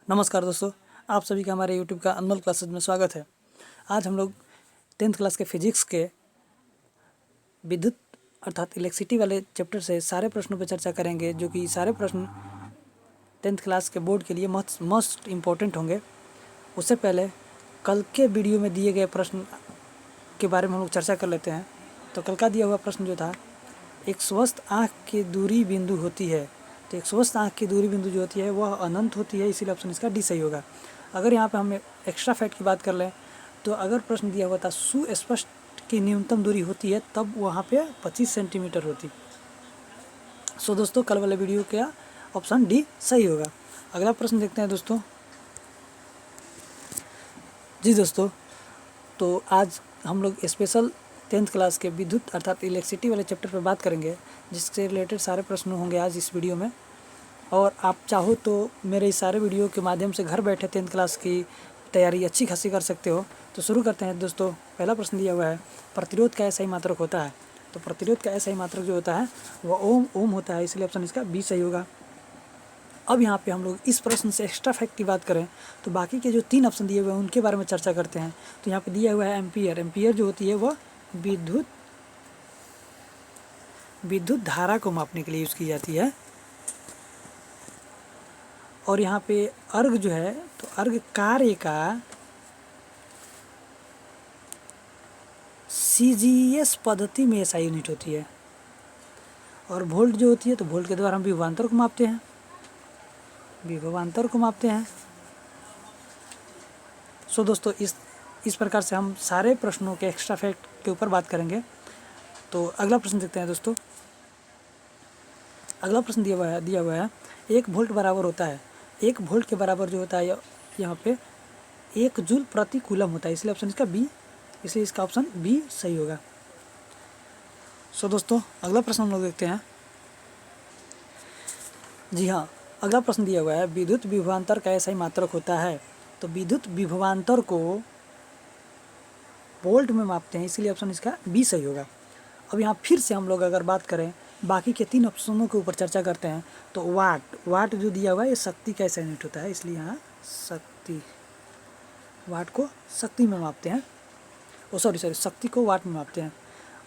नमस्कार दोस्तों, आप सभी का हमारे YouTube का अनमोल क्लासेस में स्वागत है। आज हम लोग 10th क्लास के फिजिक्स के विद्युत अर्थात इलेक्ट्रिसिटी वाले चैप्टर से सारे प्रश्नों पर चर्चा करेंगे, जो कि सारे प्रश्न 10th क्लास के बोर्ड के लिए मोस्ट इम्पोर्टेंट होंगे। उससे पहले कल के वीडियो में दिए गए प्रश्न के बारे में हम लोग चर्चा कर लेते हैं। तो कल का दिया हुआ प्रश्न जो था, एक स्वस्थ आँख की दूरी बिंदु होती है। तो एक स्वस्थ आँख की दूरी बिंदु जो होती है वह अनंत होती है, इसीलिए ऑप्शन इसका डी सही होगा। अगर यहाँ पे हम एक्स्ट्रा फैक्ट की बात कर लें तो अगर प्रश्न दिया हुआ था सुस्पष्ट की न्यूनतम दूरी होती है, तब वहाँ पे 25 सेंटीमीटर होती। सो दोस्तों, कल वाले वीडियो का ऑप्शन डी सही होगा। अगला प्रश्न देखते हैं दोस्तों। जी दोस्तों, तो आज हम लोग स्पेशल 10th क्लास के विद्युत अर्थात इलेक्ट्रिसिटी वाले चैप्टर पर बात करेंगे, जिससे रिलेटेड सारे प्रश्न होंगे आज इस वीडियो में। और आप चाहो तो मेरे इस सारे वीडियो के माध्यम से घर बैठे 10th क्लास की तैयारी अच्छी खासी कर सकते हो। तो शुरू करते हैं दोस्तों। पहला प्रश्न दिया हुआ है, प्रतिरोध का SI मात्रक होता है। तो प्रतिरोध का SI मात्रक जो होता है वह ओम होता है, इसलिए ऑप्शन इसका बी सही होगा। अब यहाँ पे हम लोग इस प्रश्न से एक्स्ट्रा फैक्ट की बात करें तो बाकी के जो 3 ऑप्शन दिए हुए हैं उनके बारे में चर्चा करते हैं। तो यहाँ पे दिया हुआ है एम्पियर। एम्पियर जो होती है वह विद्युत धारा को मापने के लिए यूज़ की जाती है। और यहाँ पे अर्ग जो है, तो अर्ग कार्य का CGS पद्धति में SI यूनिट होती है। और वोल्ट जो होती है, तो वोल्ट के द्वारा हम विभवांतर को मापते हैं। सो दोस्तों, इस प्रकार से हम सारे प्रश्नों के एक्स्ट्रा फैक्ट के ऊपर बात करेंगे। तो अगला प्रश्न देखते हैं दोस्तों। अगला प्रश्न दिया हुआ है 1 वोल्ट बराबर होता है। 1 वोल्ट के बराबर जो होता है यहाँ पे 1 जूल प्रति कूलम होता है, इसलिए ऑप्शन इसका बी, इसलिए इसका ऑप्शन बी सही होगा। सो दोस्तों, अगला प्रश्न हम लोग देखते हैं। जी हाँ, अगला प्रश्न दिया हुआ है विद्युत विभवांतर का SI मात्रक होता है। तो विद्युत विभवांतर को वोल्ट में मापते हैं, इसीलिए ऑप्शन इसका बी सही होगा। अब यहाँ फिर से हम लोग अगर बात करें बाकी के 3 ऑप्शनों के ऊपर चर्चा करते हैं। तो वाट जो दिया हुआ है ये शक्ति का SI यूनिट होता है, इसलिए यहाँ वाट को शक्ति में मापते हैं। शक्ति को वाट में मापते हैं।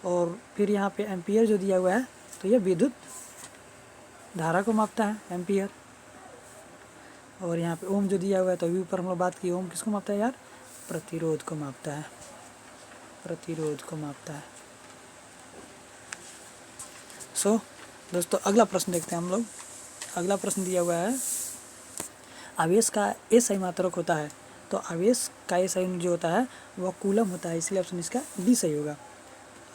और फिर यहाँ पे एम्पियर जो दिया हुआ है, तो ये विद्युत धारा को मापता है, एम्पियर। और यहाँ पे ओम जो दिया हुआ है, तो अभी ऊपर हम लोग बात की, ओम किसको मापता है यार? प्रतिरोध को मापता है। सो दोस्तों, अगला प्रश्न देखते हैं हम लोग। अगला प्रश्न दिया हुआ है आवेश का SI मात्रक होता है। तो आवेश का SI यूनिट जो होता है वह कूलम होता है, इसलिए ऑप्शन इसका डी सही होगा।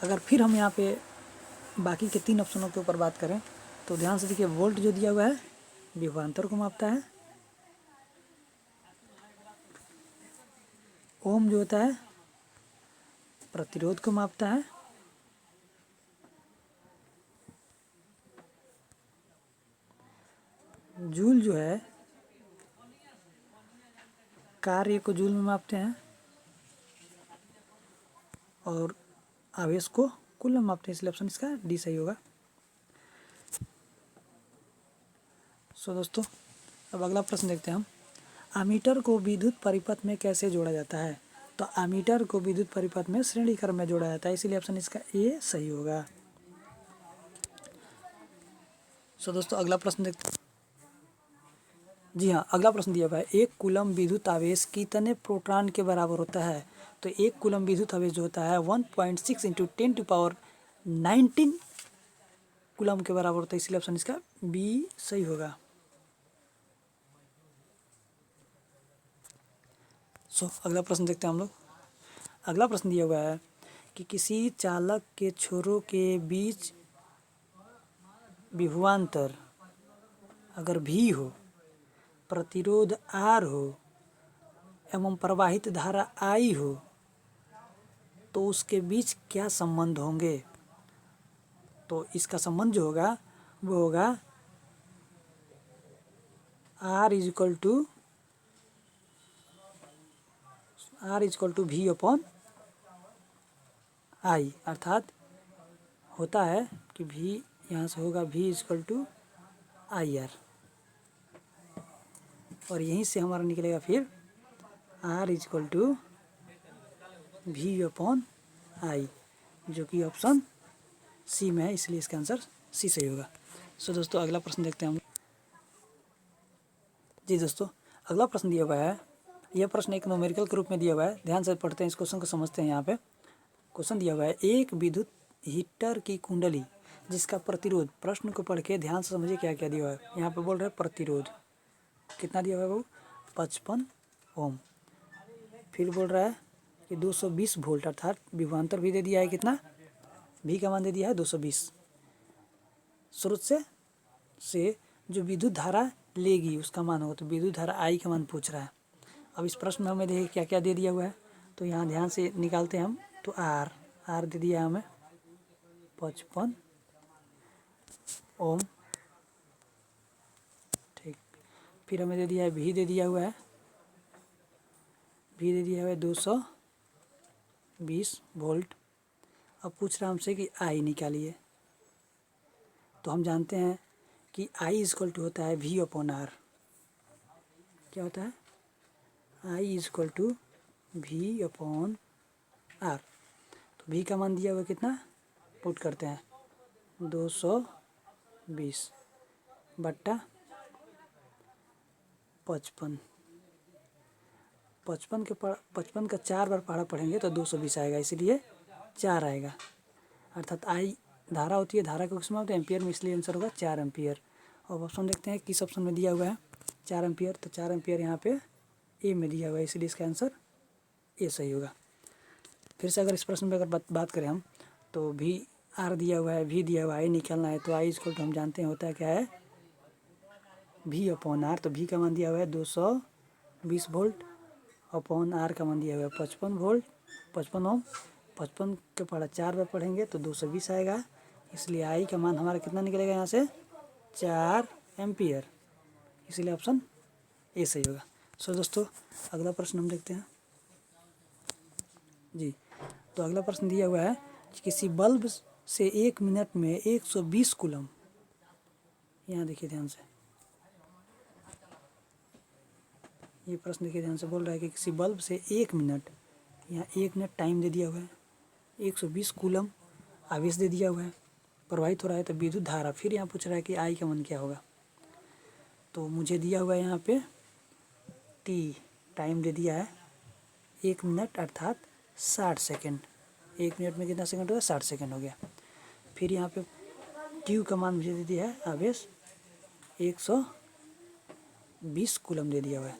अगर फिर हम यहाँ पे बाकी के 3 ऑप्शनों के ऊपर बात करें तो ध्यान से देखिए, वोल्ट जो दिया हुआ है विभवांतर को मापता है। ओम जो होता है प्रतिरोध को मापता है। जूल जो है कार्य को जूल में मापते हैं। और आवेश को कूलम में मापते हैं, इसलिए ऑप्शन इसका डी सही होगा। सो दोस्तों, अब अगला प्रश्न देखते हैं हम। आमीटर को विद्युत परिपथ में कैसे जोड़ा जाता है? तो आमीटर को विद्युत परिपथ में श्रेणी क्रम में जोड़ा जाता है, इसीलिए ऑप्शन इसका ए सही होगा। सो दोस्तों, अगला प्रश्न देखते हैं। जी हाँ, अगला प्रश्न दिया हुआ है 1 कूलम विद्युत आवेश कितने प्रोटॉन के बराबर होता है? तो 1 कूलम विद्युत आवेश जो होता है 1.6 × 10⁻19 कूलम के बराबर होता है, इसलिए ऑप्शन इसका बी सही होगा। सो अगला प्रश्न देखते हैं हम लोग। अगला प्रश्न दिया हुआ है कि किसी चालक के छोरों के बीच विभवांतर अगर भी हो, प्रतिरोध R हो एवं प्रवाहित धारा I हो, तो उसके बीच क्या संबंध होंगे? तो इसका संबंध जो होगा वो होगा R = V/I, अर्थात होता है कि V यहाँ से होगा V = IR। और यहीं से हमारा निकलेगा फिर R equal to V upon I, जो कि ऑप्शन सी में है, इसलिए इसका आंसर सी सही होगा। सो दोस्तों अगला प्रश्न देखते हैं हम। जी दोस्तों अगला प्रश्न दिया हुआ है, यह प्रश्न एक न्यूमेरिकल के रूप में दिया हुआ है। ध्यान से पढ़ते हैं, इस क्वेश्चन को समझते हैं। यहाँ पे क्वेश्चन दिया हुआ है, एक विद्युत हीटर की कुंडली जिसका प्रतिरोध, प्रश्न को पढ़ के ध्यान से समझिए क्या क्या दिया हुआ है। यहाँ पे बोल रहे हैं प्रतिरोध कितना दिया हुआ है बाबू, 55 ओम। फिर बोल रहा है कि 220 वोल्ट अर्थात विभवांतर भी दे दिया है, कितना भी का मान दे दिया है 220। स्रोत से जो विद्युत धारा लेगी उसका मान होगा, तो विद्युत धारा आई का मान पूछ रहा है। अब इस प्रश्न में हमें देखिए क्या क्या दे दिया हुआ है, तो यहाँ ध्यान से निकालते हैं हम। तो आर दे दिया है हमें 55 ओम, ठीक। फिर हमें दे दिया है भी दे दिया हुआ है, भी दे दिया हुआ है 220 वोल्ट। अब पूछ रहा है हमसे कि आई निकालिए, तो हम जानते हैं कि आई इक्वल टू होता है वी अपॉन आर। क्या होता है, I equal to V upon R. तो वी का मान दिया हुआ कितना, पुट करते हैं 220 बट्टा 55। 55 का 4 बार पहाड़ा पढ़ेंगे तो 220 आएगा, इसीलिए 4 आएगा। अर्थात आई धारा होती है, धारा का किस्म होता है एम्पियर में, इसलिए आंसर होगा 4 एम्पियर। अब ऑप्शन देखते हैं किस ऑप्शन में दिया हुआ है 4 एम्पियर, तो 4 एम्पियर यहाँ पे ए में दिया हुआ है, इसलिए इसका आंसर ए सही होगा। फिर से अगर इस प्रश्न में अगर बात करें हम, तो भी आर दिया हुआ है, भी दिया हुआ है, आई निकालना है। तो आई इसको हम जानते हैं होता है क्या है, भी अपॉन आर। तो भी का मान दिया हुआ है 220 वोल्ट अपॉन आर का मान दिया हुआ है 55 वोल्ट, 55 ओम। 55 के पढ़ा 4 बार पढ़ेंगे तो 220 आएगा, इसलिए आई का मान हमारा कितना निकलेगा यहाँ से 4 एम्पियर, इसलिए ऑप्शन ए सही होगा। सो दोस्तों अगला प्रश्न हम देखते हैं। जी तो अगला प्रश्न दिया हुआ है कि किसी बल्ब से 1 मिनट में 120 कूलम, यहाँ देखिए ध्यान से, ये प्रश्न देखिए ध्यान से, बोल रहा है कि किसी बल्ब से 1 मिनट, यहाँ 1 मिनट टाइम दे दिया हुआ है, 120 कूलम आवेश दे दिया हुआ है, प्रवाहित हो रहा है। तो विद्युत धारा, फिर यहाँ पूछ रहा है कि आई का मान क्या होगा। तो मुझे दिया हुआ है यहाँ पे टी, टाइम दे दिया है 1 मिनट अर्थात 60 सेकेंड। 1 मिनट में कितना सेकंड होगा, 60 सेकेंड हो गया। फिर यहाँ पे क्यू का मान मुझे दे दिया है आवेश 120 कूलम दे दिया हुआ है।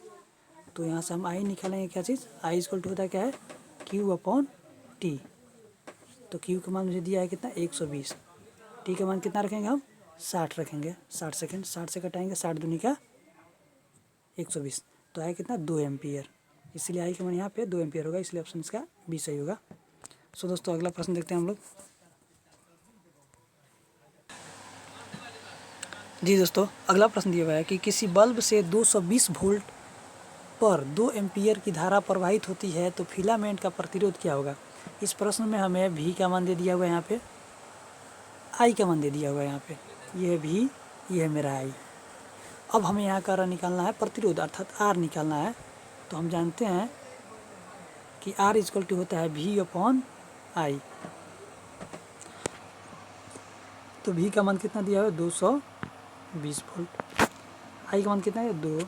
तो यहाँ से हम आई निकालेंगे, क्या चीज़, आई इक्वल टू होता है क्या है, क्यू अपॉन टी। तो क्यू का मान मुझे दिया है कितना 120, टी का मान कितना रखेंगे हम 60 रखेंगे, 60 सेकेंड, 60 से कटाएंगे 60 दूनी का 120, तो आया कितना 2 एम्पियर, इसीलिए आई का मान यहाँ पे 2 एम्पियर होगा, इसलिए ऑप्शन इसका बी सही होगा। सो दोस्तों अगला प्रश्न देखते हैं हम लोग। जी दोस्तों अगला प्रश्न दिया हुआ है कि किसी बल्ब से 220 वोल्ट पर 2 एम्पियर की धारा प्रवाहित होती है तो फिलामेंट का प्रतिरोध क्या होगा। इस प्रश्न में हमें भी का मान दे दिया हुआ है, यहाँ पे आई का मान दे दिया हुआ है, यहाँ पे ये भी, ये है मेरा आई। अब हमें यहाँ का निकालना है प्रतिरोध अर्थात आर निकालना है। तो हम जानते हैं कि आर इक्वल टू होता है भी अपॉन आई। तो भी का मान कितना दिया हुआ है 220 वोल्ट, आई का मान कितना है 2,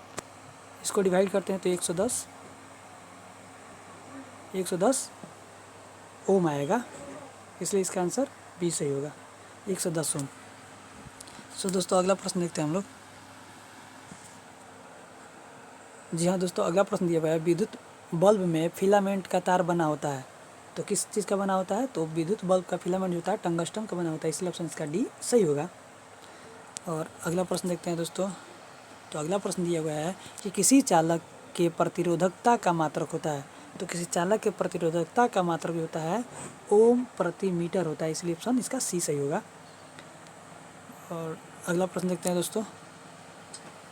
इसको डिवाइड करते हैं तो 110 ओम आएगा, इसलिए इसका आंसर बी सही होगा, 110 ओम। सो दोस्तों अगला प्रश्न देखते हैं हम लोग। जी हाँ दोस्तों अगला प्रश्न दिया हुआ है, विद्युत बल्ब में फिलामेंट का तार बना होता है, तो किस चीज़ का बना होता है, तो विद्युत बल्ब का फिलामेंट जो होता है टंगस्टन का बना होता है, इसलिए ऑप्शन इसका डी सही होगा। और अगला प्रश्न देखते हैं दोस्तों। तो अगला प्रश्न दिया हुआ है कि किसी चालक के प्रतिरोधकता का मात्रक होता है, तो किसी चालक के प्रतिरोधकता का मात्रक होता है ओम प्रति मीटर होता है, इसलिए ऑप्शन इसका सी सही होगा। और अगला प्रश्न देखते हैं दोस्तों।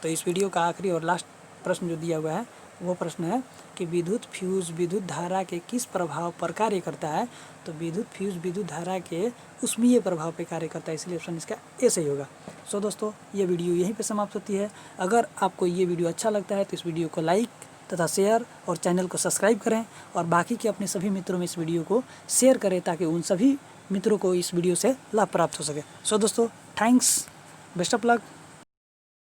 तो इस वीडियो का आखिरी और लास्ट प्रश्न जो दिया हुआ है वो प्रश्न है कि विद्युत फ्यूज विद्युत धारा के किस प्रभाव पर कार्य करता है। तो विद्युत फ्यूज विद्युत धारा के ऊष्मीय प्रभाव पर कार्य करता है, इसलिए ऑप्शन इसका ए सही होगा। सो दोस्तों, ये वीडियो यहीं पे समाप्त होती है। अगर आपको ये वीडियो अच्छा लगता है तो इस वीडियो को लाइक तथा शेयर और चैनल को सब्सक्राइब करें और बाकी के अपने सभी मित्रों में इस वीडियो को शेयर करें ताकि उन सभी मित्रों को इस वीडियो से लाभ प्राप्त हो सके। सो दोस्तों, थैंक्स, बेस्ट ऑफ लक।